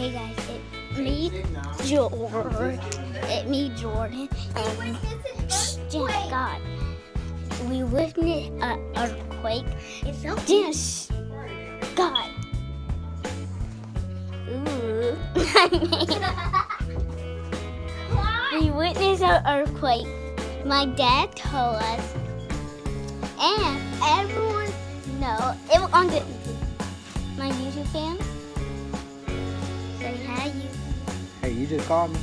Hey guys, it's me, Jordan. And God, we witnessed an earthquake. Yes, God. Ooh. We witnessed an earthquake. My dad told us, and everyone knows it was on my YouTube fan. Say hi, you. Hey, you just called me?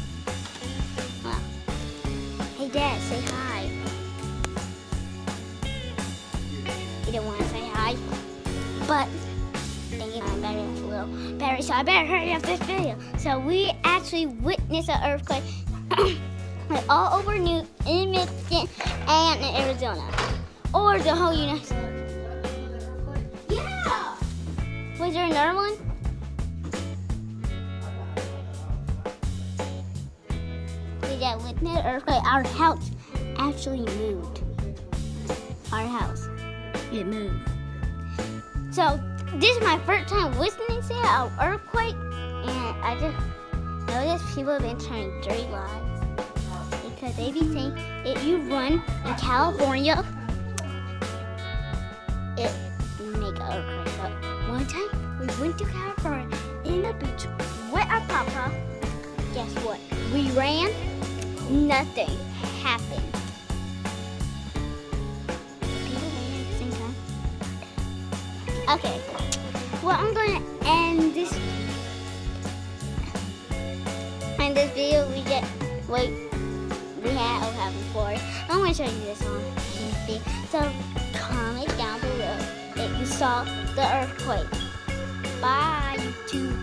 Well, hey, Dad, say hi. He didn't want to say hi, but thinking I'm better as a little battery, so I better hurry up this video. So we actually witnessed an earthquake like all over in Michigan and in Arizona, or the whole United States. Yeah. Was there another one? Yeah, with the earthquake, our house actually moved. Our house, it moved. So this is my first time witnessing an earthquake, and I just noticed people have been telling dirty lies because they be saying if you run in California, it make an earthquake. So one time we went to California in the beach with our papa. Guess what? We ran. Nothing happened. People ran at the same time. Okay. Well, I'm going to end this video. We had before. I'm going to show you this one. So comment down below if you saw the earthquake. Bye, YouTube.